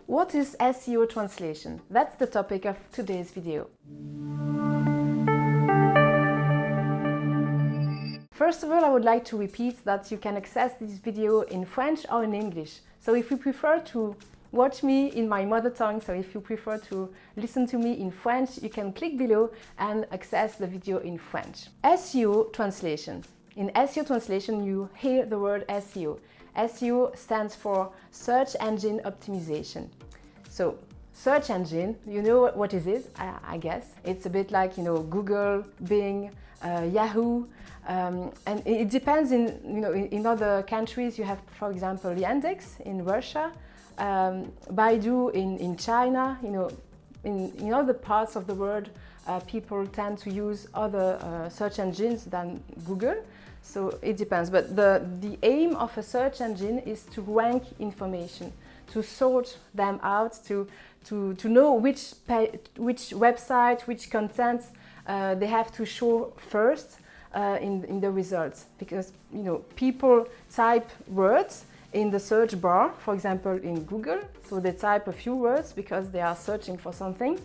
What is SEO translation? That's the topic of today's video. First of all, I would like to repeat that you can access this video in French or in English. So if you prefer to watch me in my mother tongue, so if you prefer to listen to me in French, you can click below and access the video in French. SEO translation. In SEO translation, you hear the word SEO. SEO stands for Search Engine Optimization. So, search engine, you know what is it, I guess. It's a bit like, Google, Bing, Yahoo, and it depends in other countries. You have, for example, Yandex in Russia, Baidu in China. In other parts of the world, people tend to use other search engines than Google. So it depends, but the aim of a search engine is to rank information, to sort them out, to know which website, which content they have to show first in the results. Because people type words in the search bar, for example in Google, so they type a few words because they are searching for something,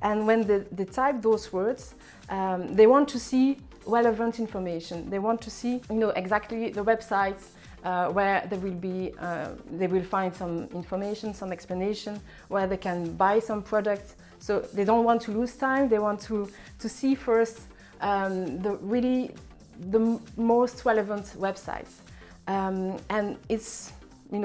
and when they type those words, they want to see relevant information. They want to see exactly the websites where they will find some information, some explanation, where they can buy some products. So they don't want to lose time. They want to see first the most relevant websites, and it's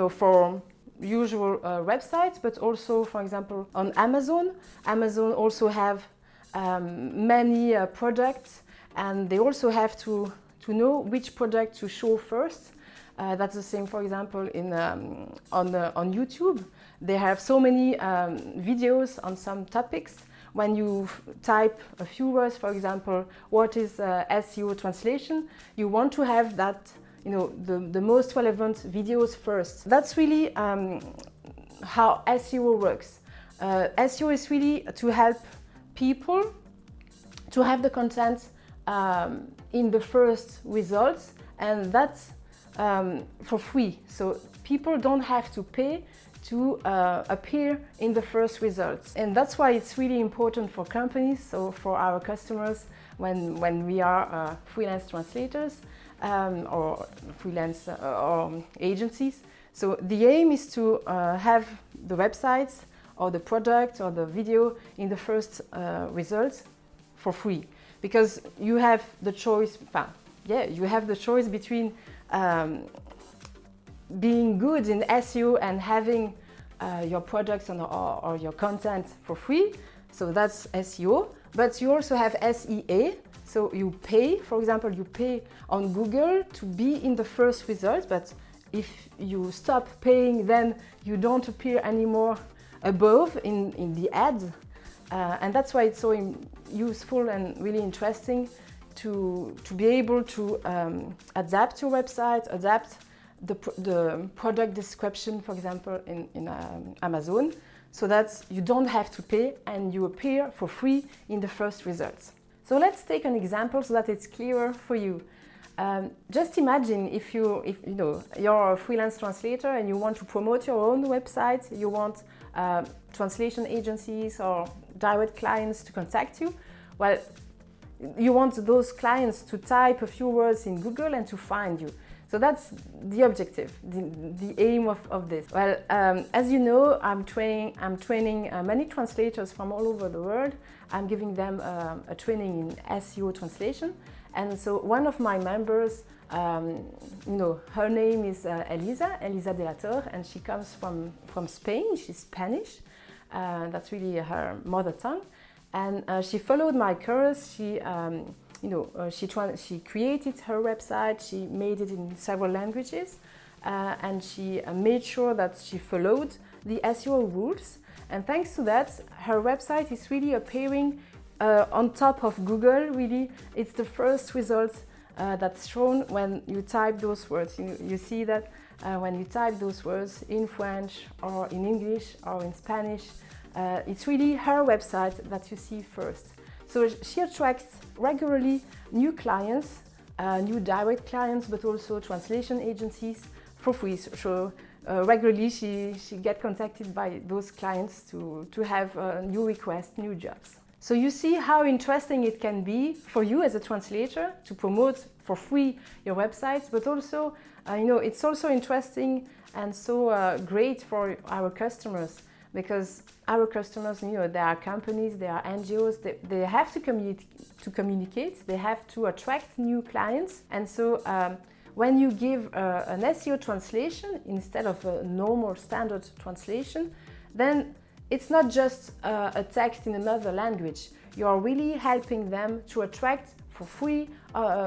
for usual websites, but also, for example, on Amazon. Amazon also have many products, and they also have to know which product to show first. That's the same, for example, on YouTube. They have so many videos on some topics. When you type a few words, for example, what is SEO translation, you want to have that, the most relevant videos first. That's really how SEO works. SEO is really to help people to have the content in the first results, and that's for free. So people don't have to pay to appear in the first results. And that's why it's really important for companies, so for our customers, when we are freelance translators or freelance or agencies. So the aim is to have the websites or the product or the video in the first results for free. Because you have the choice, you have the choice between being good in SEO and having your products or your content for free. So that's SEO. But you also have SEA. So you pay, for example, you pay on Google to be in the first results. But if you stop paying, then you don't appear anymore above in the ads. And that's why it's so useful and really interesting to be able to adapt your website, adapt the product description, for example, in Amazon, so that you don't have to pay and you appear for free in the first results. So let's take an example so that it's clearer for you. Just imagine if you're a freelance translator and you want to promote your own website, you want translation agencies or direct clients to contact you. Well, you want those clients to type a few words in Google and to find you. So that's the objective, the aim of this. Well, as you know, I'm training many translators from all over the world. I'm giving them a training in SEO translation. And so one of my members, her name is Elisa de la Torre, and she comes from Spain. She's Spanish. That's really her mother tongue. And she followed my course. She created her website. She made it in several languages, and she made sure that she followed the SEO rules. And thanks to that, her website is really appearing on top of Google. Really, it's the first result that's shown when you type those words. You see that when you type those words in French or in English or in Spanish, it's really her website that you see first. So she attracts regularly new clients, new direct clients, but also translation agencies for free. So regularly she get contacted by those clients to have new requests, new jobs. So you see how interesting it can be for you as a translator to promote for free your websites, but also, it's also interesting and so great for our customers, because our customers, they are companies, they are NGOs, they have to communicate, they have to attract new clients. And so when you give an SEO translation instead of a normal standard translation, then it's not just a text in another language. You are really helping them to attract for free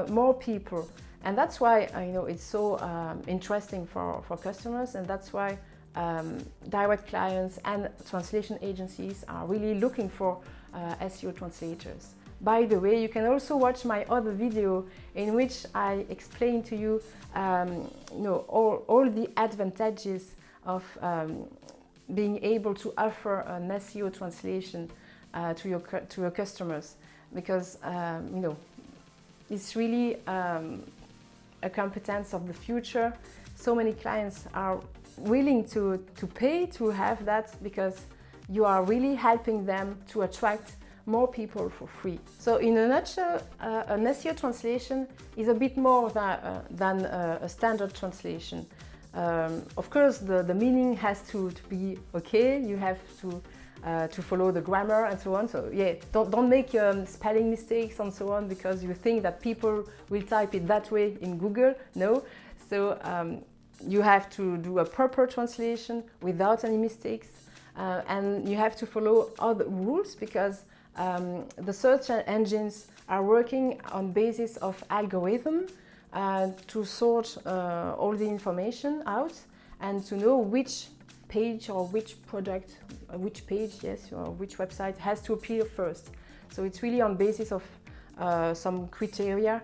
more people. And that's why it's so interesting for customers, and that's why direct clients and translation agencies are really looking for SEO translators. By the way, you can also watch my other video in which I explain to you, all the advantages of being able to offer an SEO translation to your customers, because it's really a competence of the future. So many clients are willing to pay to have that, because you are really helping them to attract more people for free. So in a nutshell, an SEO translation is a bit more than a standard translation. Of course, the meaning has to be okay. You have to follow the grammar and so on. So yeah, don't make spelling mistakes and so on because you think that people will type it that way in Google. No. So you have to do a proper translation without any mistakes, and you have to follow all the rules, because the search engines are working on basis of algorithm to sort all the information out and to know which page or which product, which page, yes, or which website has to appear first. So it's really on basis of some criteria,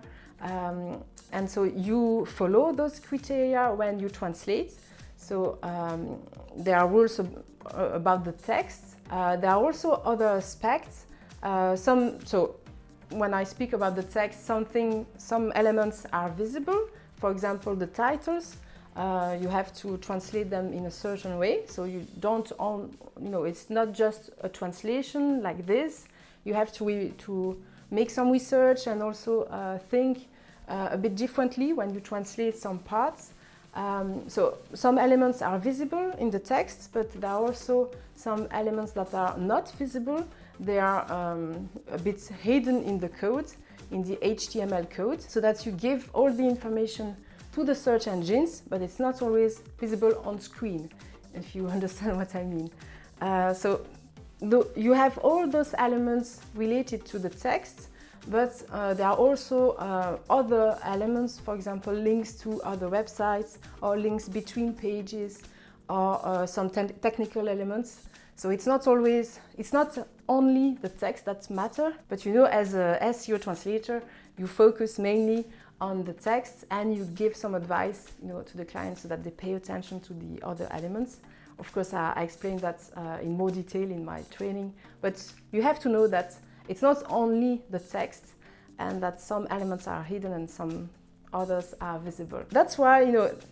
and so you follow those criteria when you translate. So there are rules about the text. There are also other aspects. So when I speak about the text, some elements are visible. For example, the titles. You have to translate them in a certain way, so you don't it's not just a translation like this. You have to make some research and also think a bit differently when you translate some parts. So some elements are visible in the text, but there are also some elements that are not visible. They are a bit hidden in the code, in the HTML code, so that you give all the information to the search engines, but it's not always visible on screen, if you understand what I mean. So you have all those elements related to the text, but there are also other elements, for example, links to other websites or links between pages or some technical elements. So it's not only the text that matter, but as a SEO translator, you focus mainly on the text and you give some advice to the client so that they pay attention to the other elements. Of course, I explained that in more detail in my training, but you have to know that it's not only the text and that some elements are hidden and some others are visible. That's why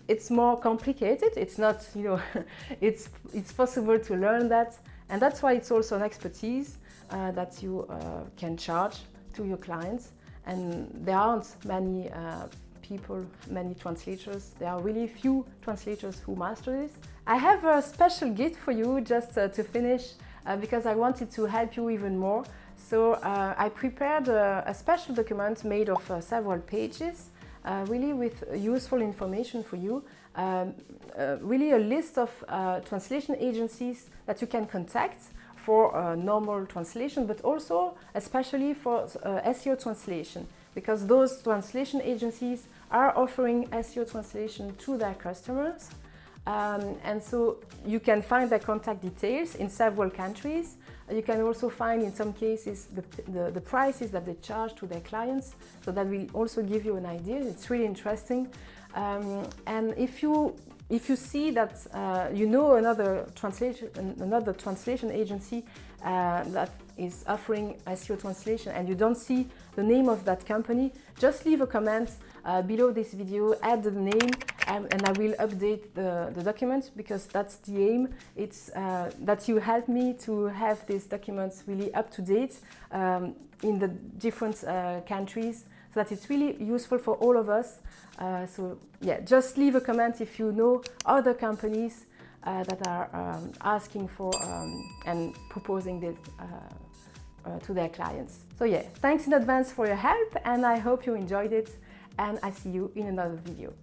it's more complicated. It's not it's possible to learn that, and that's why it's also an expertise that you can charge to your clients. And there aren't many many translators. There are really few translators who master this. I have a special gift for you just to finish because I wanted to help you even more. So I prepared a special document made of several pages, really with useful information for you. Really a list of translation agencies that you can contact for normal translation, but also especially for SEO translation, because those translation agencies are offering SEO translation to their customers. And so you can find their contact details in several countries. You can also find in some cases the prices that they charge to their clients, so that will also give you an idea. It's really interesting. And if you see that another translation agency that is offering SEO translation and you don't see the name of that company, just leave a comment below this video, add the name, and I will update the document, because that's the aim. It's that you help me to have these documents really up to date in the different countries, so that it's really useful for all of us. So yeah, just leave a comment if you know other companies that are asking for and proposing this to their clients. So yeah, thanks in advance for your help, and I hope you enjoyed it, and I see you in another video.